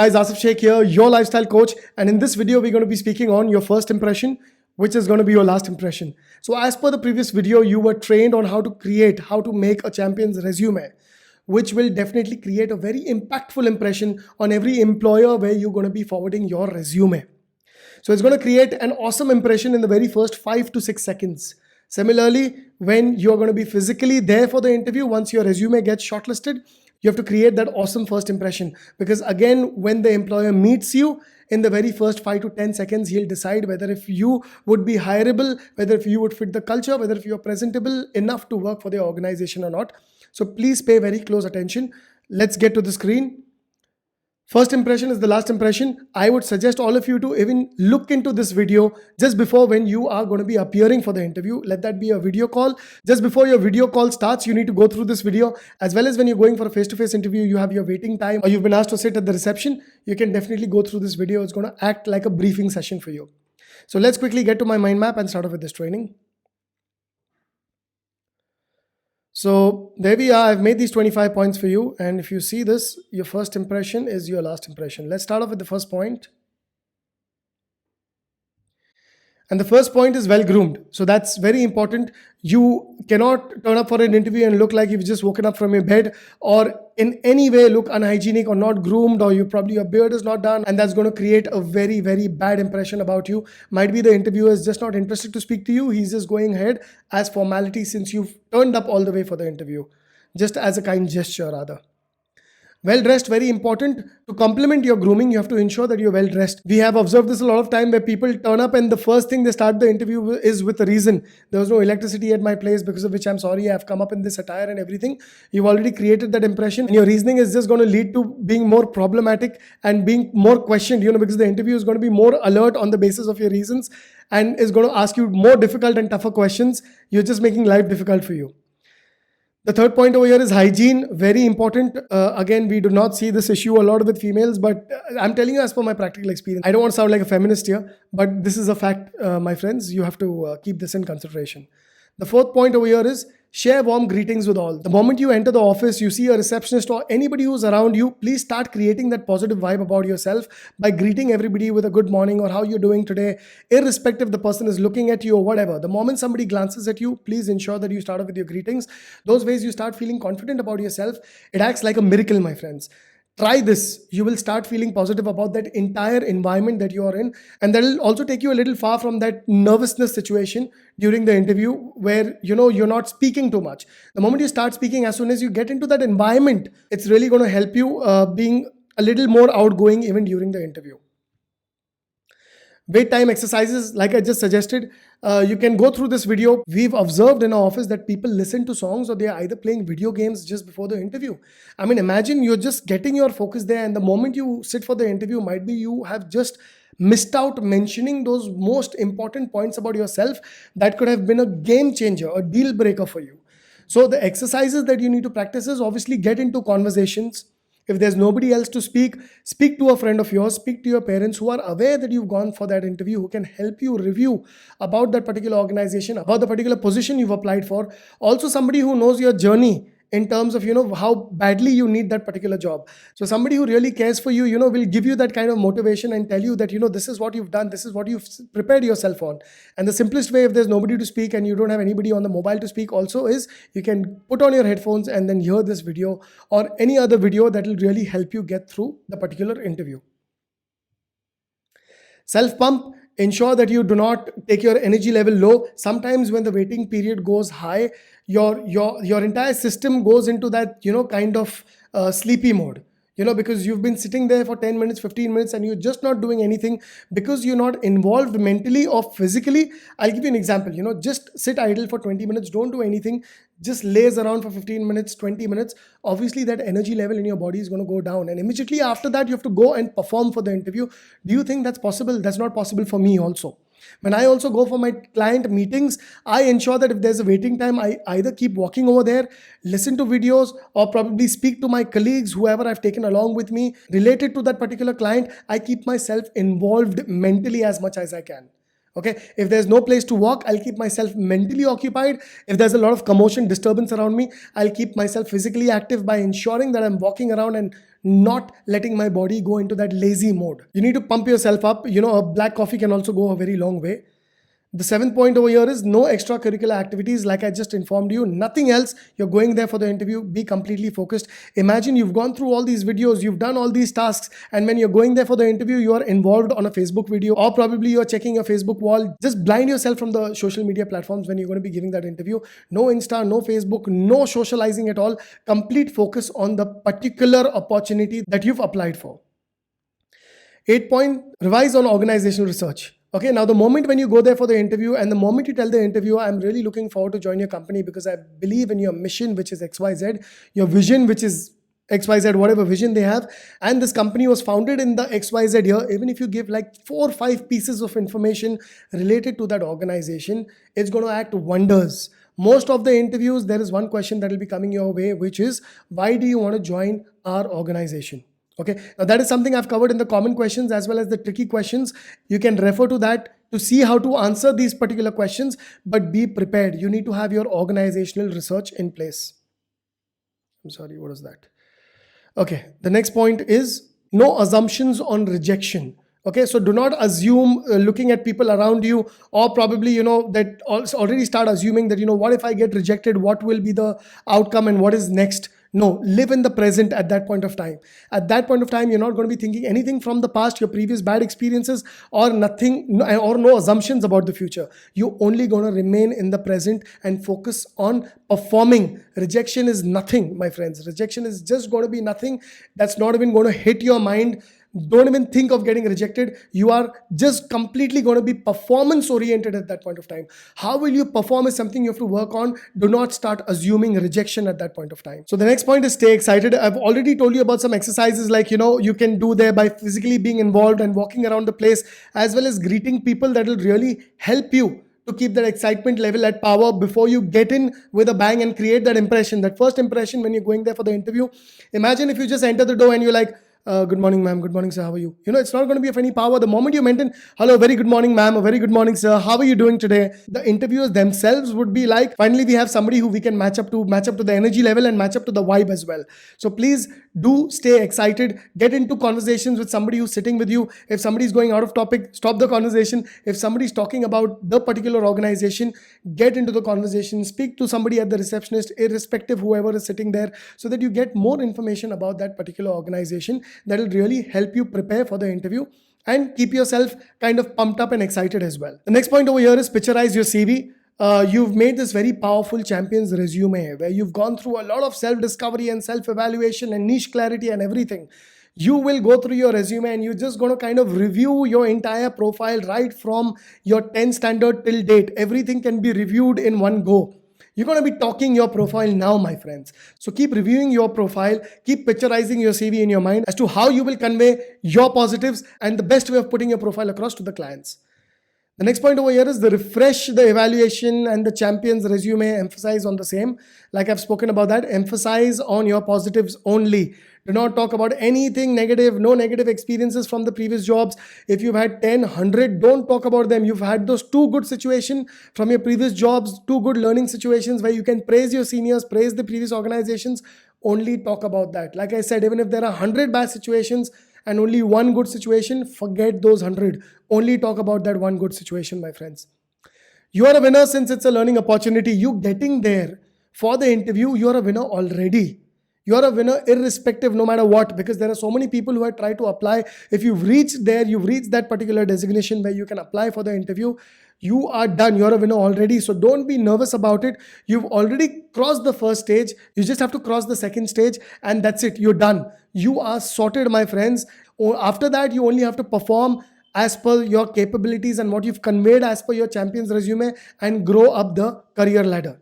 Guys, Asif Sheikh here, your lifestyle coach. And in this video, we're going to be speaking on your first impression, which is going to be your last impression. So as per the previous video, you were trained on how to make a champion's resume, which will definitely create a very impactful impression on every employer where you're going to be forwarding your resume. So it's going to create an awesome impression in the very first 5 to 6 seconds. Similarly, when you're going to be physically there for the interview, once your resume gets shortlisted, you have to create that awesome first impression. Because again, when the employer meets you, in the very first 5 to 10 seconds, he'll decide whether if you would be hireable, whether if you would fit the culture, whether if you're presentable enough to work for the organization or not. So please pay very close attention. Let's get to the screen. First impression is the last impression. I would suggest all of you to even look into this video just before when you are going to be appearing for the interview. Let that be a video call. Just before your video call starts, you need to go through this video. As well as when you're going for a face-to-face interview, you have your waiting time or you've been asked to sit at the reception, you can definitely go through this video. It's going to act like a briefing session for you. So let's quickly get to my mind map and start off with this training. So there we are. I've made these 25 points for you. And if you see this, your first impression is your last impression. Let's start off with the first point. And the first point is well-groomed. So that's very important. You cannot turn up for an interview and look like you've just woken up from your bed or in any way look unhygienic or not groomed, or your beard is not done, and that's going to create a very, very bad impression about you. Might be the interviewer is just not interested to speak to you. He's just going ahead as formality since you've turned up all the way for the interview, just as a kind gesture rather. Well dressed, very important. To complement your grooming, you have to ensure that you're well dressed. We have observed this a lot of time where people turn up and the first thing they start the interview is with a reason. There was no electricity at my place, because of which I'm sorry, I've come up in this attire and everything. You've already created that impression and your reasoning is just going to lead to being more problematic and being more questioned, because the interview is going to be more alert on the basis of your reasons and is going to ask you more difficult and tougher questions. You're just making life difficult for you. The third point over here is hygiene, very important. Again, we do not see this issue a lot with females, but I'm telling you as per my practical experience. I don't want to sound like a feminist here, but this is a fact, my friends. You have to keep this in consideration. The fourth point over here is share warm greetings with all. The moment you enter the office, you see a receptionist or anybody who's around you, please start creating that positive vibe about yourself by greeting everybody with a good morning or how you're doing today, irrespective the person is looking at you or whatever. The moment somebody glances at you, please ensure that you start off with your greetings. Those ways you start feeling confident about yourself. It acts like a miracle, my friends. Try this. You will start feeling positive about that entire environment that you are in. And that will also take you a little far from that nervousness situation during the interview where, you're not speaking too much. The moment you start speaking, as soon as you get into that environment, it's really going to help you being a little more outgoing even during the interview. Wait time exercises, like I just suggested, you can go through this video. We've observed in our office that people listen to songs or they are either playing video games just before the interview. I mean, imagine you're just getting your focus there and the moment you sit for the interview, might be you have just missed out mentioning those most important points about yourself that could have been a game changer, a deal breaker for you. So the exercises that you need to practice is obviously get into conversations. If there's nobody else to speak to a friend of yours, speak to your parents who are aware that you've gone for that interview, who can help you review about that particular organization, about the particular position you've applied for. Also somebody who knows your journey in terms of, how badly you need that particular job. So somebody who really cares for you, will give you that kind of motivation and tell you that, this is what you've done, this is what you've prepared yourself on. And the simplest way, if there's nobody to speak and you don't have anybody on the mobile to speak also, is you can put on your headphones and then hear this video or any other video that will really help you get through the particular interview. Self-pump. Ensure that you do not take your energy level low. Sometimes when the waiting period goes high, your entire system goes into that, kind of sleepy mode. Because you've been sitting there for 10 minutes, 15 minutes and you're just not doing anything because you're not involved mentally or physically. I'll give you an example, just sit idle for 20 minutes, don't do anything, just laze around for 15 minutes, 20 minutes. Obviously that energy level in your body is going to go down. And immediately after that, you have to go and perform for the interview. Do you think that's possible? That's not possible for me also. When I also go for my client meetings, I ensure that if there's a waiting time, I either keep walking over there, listen to videos, or probably speak to my colleagues, whoever I've taken along with me, related to that particular client. I keep myself involved mentally as much as I can. Okay, if there's no place to walk, I'll keep myself mentally occupied. If there's a lot of commotion, disturbance around me, I'll keep myself physically active by ensuring that I'm walking around and not letting my body go into that lazy mode. You need to pump yourself up. A black coffee can also go a very long way. The 7th point over here is no extracurricular activities. Like I just informed you, nothing else. You're going there for the interview. Be completely focused. Imagine you've gone through all these videos, you've done all these tasks, and when you're going there for the interview, you are involved on a Facebook video, or probably you're checking your Facebook wall. Just blind yourself from the social media platforms when you're going to be giving that interview. No Insta, no Facebook, no socializing at all. Complete focus on the particular opportunity that you've applied for. 8th point, revise on organizational research. Okay, now the moment when you go there for the interview and the moment you tell the interviewer, I'm really looking forward to join your company because I believe in your mission, which is XYZ, your vision, which is XYZ, whatever vision they have, and this company was founded in the XYZ year. Even if you give like 4 or 5 pieces of information related to that organization, it's going to act wonders. Most of the interviews, there is one question that will be coming your way, which is, why do you want to join our organization? Okay, now that is something I've covered in the common questions as well as the tricky questions. You can refer to that to see how to answer these particular questions, but be prepared. You need to have your organizational research in place. I'm sorry, what is that? Okay, the next point is no assumptions on rejection. Okay, so do not assume looking at people around you, or probably, that already start assuming that, what if I get rejected? What will be the outcome and what is next? No, live in the present at that point of time. At that point of time, you're not going to be thinking anything from the past, your previous bad experiences, or nothing, or no assumptions about the future. You're only going to remain in the present and focus on performing. Rejection is nothing, my friends. Rejection is just going to be nothing. That's not even going to hit your mind. Don't even think of getting rejected. You are just completely going to be performance oriented at that point of time. How will you perform is something you have to work on. Do not start assuming rejection at that point of time. So the next point is stay excited. I've already told you about some exercises like, you can do there by physically being involved and walking around the place, as well as greeting people. That will really help you to keep that excitement level at power before you get in with a bang and create that impression. That first impression when you're going there for the interview. Imagine if you just enter the door and you're like, good morning, ma'am. Good morning, sir. How are you? It's not going to be of any power. The moment you mention, hello, very good morning, ma'am. A very good morning, sir. How are you doing today? The interviewers themselves would be like, finally, we have somebody who we can match up to the energy level and match up to the vibe as well. So please do stay excited. Get into conversations with somebody who's sitting with you. If somebody is going out of topic, stop the conversation. If somebody is talking about the particular organization, get into the conversation. Speak to somebody at the receptionist, irrespective whoever is sitting there, so that you get more information about that particular organization. That will really help you prepare for the interview and keep yourself kind of pumped up and excited as well. The next point over here is picturize your CV. You've made this very powerful champion's resume where you've gone through a lot of self-discovery and self-evaluation and niche clarity and everything. You will go through your resume and you're just going to kind of review your entire profile right from your 10 standard till date. Everything can be reviewed in one go. You're going to be talking your profile now, my friends. So keep reviewing your profile, keep picturizing your CV in your mind as to how you will convey your positives and the best way of putting your profile across to the clients. The next point over here is the refresh the evaluation and the champion's resume. Emphasize on the same. Like I've spoken about that, emphasize on your positives only. Do not talk about anything negative, no negative experiences from the previous jobs. If you've had 10, 100, don't talk about them. You've had those 2 good situations from your previous jobs, 2 good learning situations where you can praise your seniors, praise the previous organizations. Only talk about that. Like I said, even if there are 100 bad situations and only 1 good situation, forget those 100. Only talk about that 1 good situation, my friends. You are a winner since it's a learning opportunity. You getting there for the interview, you are a winner already. You are a winner irrespective, no matter what, because there are so many people who have tried to apply. If you've reached there, you've reached that particular designation where you can apply for the interview, you are done. You're a winner already. So don't be nervous about it. You've already crossed the first stage. You just have to cross the second stage and that's it. You're done. You are sorted, my friends. After that, you only have to perform as per your capabilities and what you've conveyed as per your champion's resume and grow up the career ladder.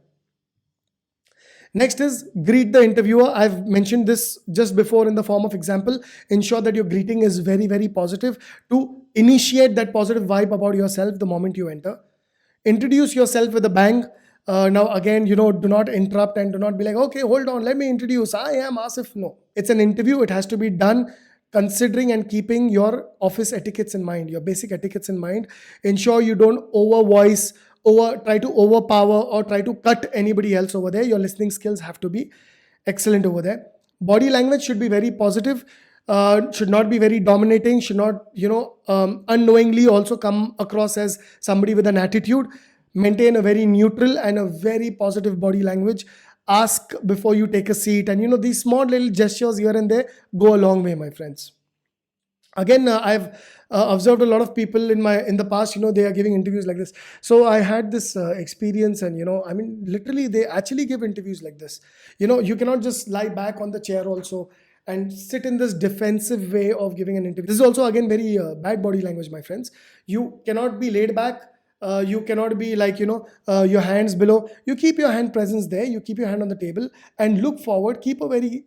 Next is greet the interviewer. I've mentioned this just before in the form of example. Ensure that your greeting is very, very positive to initiate that positive vibe about yourself the moment you enter. Introduce yourself with a bang. Now again, do not interrupt and do not be like, okay, hold on, let me introduce. I am Asif. No, it's an interview. It has to be done considering and keeping your office etiquettes in mind, your basic etiquettes in mind. Ensure you don't over voice, try to overpower or try to cut anybody else over there. Your listening skills have to be excellent over there. Body language should be very positive, should not be very dominating, should not, unknowingly also come across as somebody with an attitude. Maintain a very neutral and a very positive body language. Ask before you take a seat, and these small little gestures here and there go a long way, my friends. Again, I've observed a lot of people in the past, they are giving interviews like this. So I had this experience, and literally they actually give interviews like this. You cannot just lie back on the chair also and sit in this defensive way of giving an interview. This is also again very bad body language, my friends. You cannot be laid back. You cannot be like, your hands below. You keep your hand presence there. You keep your hand on the table and look forward. Keep a very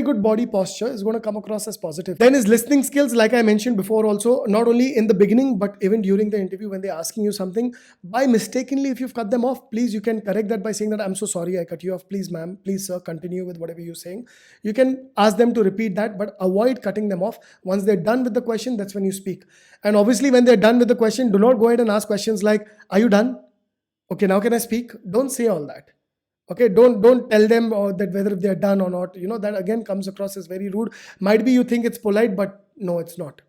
good body posture. Is going to come across as positive. Then is listening skills, like I mentioned before also, not only in the beginning, but even during the interview when they're asking you something, by mistakenly, if you've cut them off, please, you can correct that by saying that, I'm so sorry, I cut you off. Please, ma'am, please, sir, continue with whatever you're saying. You can ask them to repeat that, but avoid cutting them off. Once they're done with the question, that's when you speak. And obviously, when they're done with the question, do not go ahead and ask questions like, are you done? Okay, now can I speak? Don't say all that. Okay, don't tell them that whether if they're done or not. That again comes across as very rude. Might be you think it's polite, but no, it's not.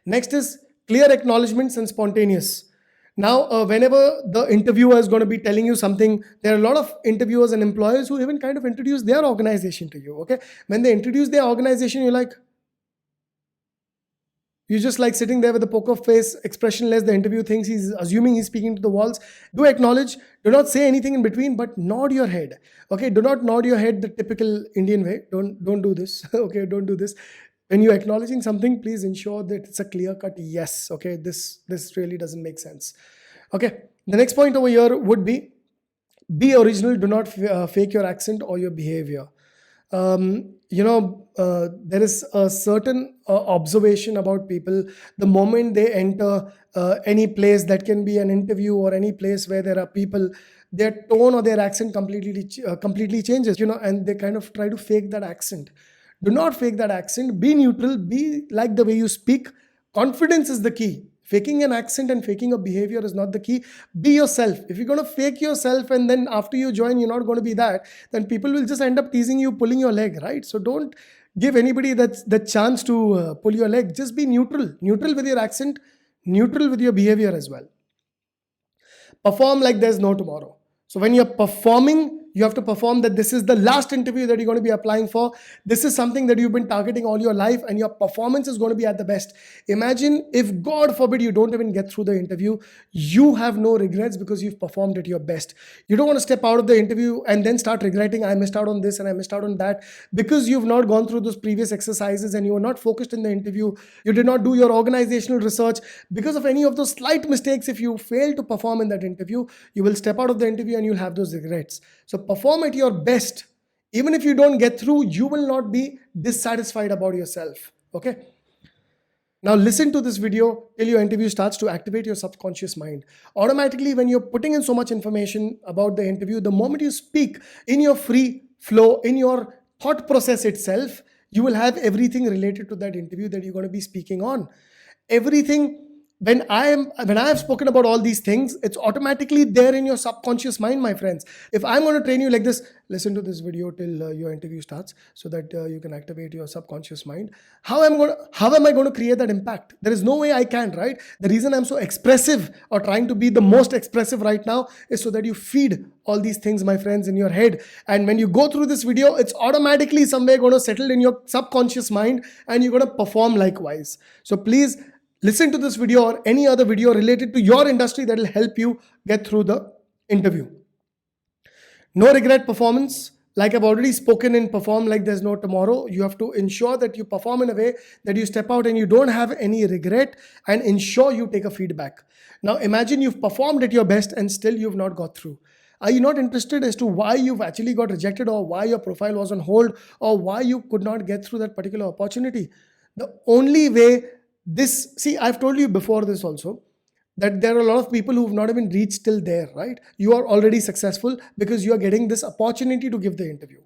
Next is clear acknowledgements and spontaneous. Now, whenever the interviewer is going to be telling you something, there are a lot of interviewers and employers who even kind of introduce their organization to you. Okay, when they introduce their organization, you're just like sitting there with a poker face, expressionless. The interview thinks he's assuming he's speaking to the walls. Do acknowledge. Do not say anything in between, but nod your head. Okay, do not nod your head the typical Indian way. Don't do this. Okay, don't do this. When you're acknowledging something, please ensure that it's a clear-cut yes. Okay, this really doesn't make sense. Okay, the next point over here would be original. Do not fake your accent or your behavior. There is a certain observation about people. The moment they enter any place that can be an interview or any place where there are people, their tone or their accent completely changes, and they kind of try to fake that accent. Do not fake that accent. Be neutral. Be like the way you speak. Confidence is the key. Faking an accent and faking a behavior is not the key. Be yourself. If you're going to fake yourself and then after you join, you're not going to be that, then people will just end up teasing you, pulling your leg, right? So don't give anybody that chance to pull your leg. Just be neutral. Neutral with your accent, neutral with your behavior as well. Perform like there's no tomorrow. So when you're performing, you have to perform that this is the last interview that you're going to be applying for. This is something that you've been targeting all your life, and your performance is going to be at the best. Imagine if, God forbid, you don't even get through the interview, you have no regrets because you've performed at your best. You don't want to step out of the interview and then start regretting, I missed out on this and I missed out on that, because you've not gone through those previous exercises and you were not focused in the interview. You did not do your organizational research. Because of any of those slight mistakes, if you fail to perform in that interview, you will step out of the interview and you'll have those regrets. So perform at your best. Even if you don't get through, you will not be dissatisfied about yourself. Okay. Now listen to this video till your interview starts to activate your subconscious mind. Automatically, when you're putting in so much information about the interview, the moment you speak in your free flow, in your thought process itself, you will have everything related to that interview that you're going to be speaking on. Everything. When I have spoken about all these things, it's automatically there in your subconscious mind, my friends. If I'm going to train you like this, listen to this video till your interview starts so that you can activate your subconscious mind. How am I going to create that impact? There is no way I can, right? The reason I'm so expressive or trying to be the most expressive right now is so that you feed all these things, my friends, in your head. And when you go through this video, it's automatically somewhere going to settle in your subconscious mind and you're going to perform likewise. So please, listen to this video or any other video related to your industry that will help you get through the interview. No regret performance. Like I've already spoken in Perform Like There's No Tomorrow, you have to ensure that you perform in a way that you step out and you don't have any regret, and ensure you take a feedback. Now imagine you've performed at your best and still you've not got through. Are you not interested as to why you've actually got rejected, or why your profile was on hold, or why you could not get through that particular opportunity? The only way I've told you before this also, that there are a lot of people who've not even reached till there, right? You are already successful because you are getting this opportunity to give the interview.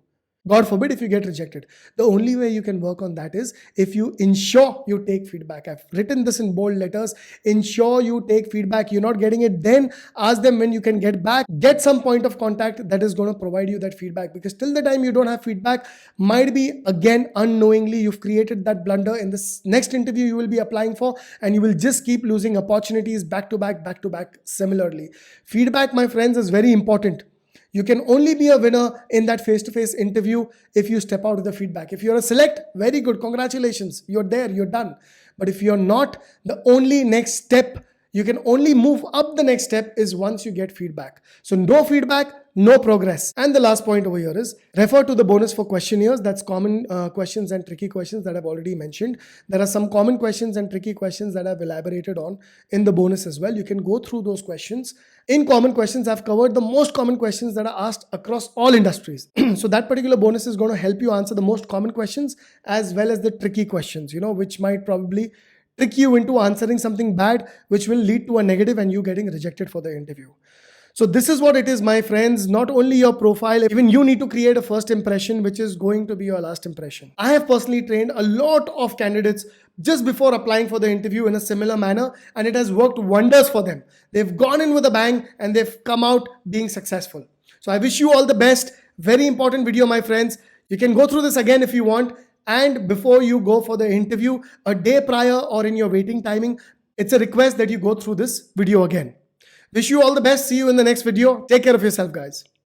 God forbid if you get rejected. The only way you can work on that is if you ensure you take feedback. I've written this in bold letters. Ensure you take feedback. You're not getting it, then ask them when you can get back. Get some point of contact that is going to provide you that feedback, because till the time you don't have feedback, might be again unknowingly you've created that blunder in this next interview you will be applying for, and you will just keep losing opportunities back to back similarly. Feedback, my friends, is very important. You can only be a winner in that face-to-face interview if you step out with the feedback. If you're a select, very good, congratulations, you're there, you're done. But if you're not, the only next step, you can only move up the next step is once you get feedback. So no feedback, no progress. And the last point over here is refer to the bonus for questionnaires. That's common questions and tricky questions that I've already mentioned. There are some common questions and tricky questions that I've elaborated on in the bonus as well. You can go through those questions. In common questions, I've covered the most common questions that are asked across all industries. So that particular bonus is going to help you answer the most common questions as well as the tricky questions, which might probably trick you into answering something bad, which will lead to a negative and you getting rejected for the interview. So this is what it is, my friends. Not only your profile, even you need to create a first impression, which is going to be your last impression. I have personally trained a lot of candidates just before applying for the interview in a similar manner, and it has worked wonders for them. They've gone in with a bang and they've come out being successful. So I wish you all the best. Very important video, my friends. You can go through this again if you want. And before you go for the interview, a day prior or in your waiting timing, it's a request that you go through this video again. Wish you all the best. See you in the next video. Take care of yourself, guys.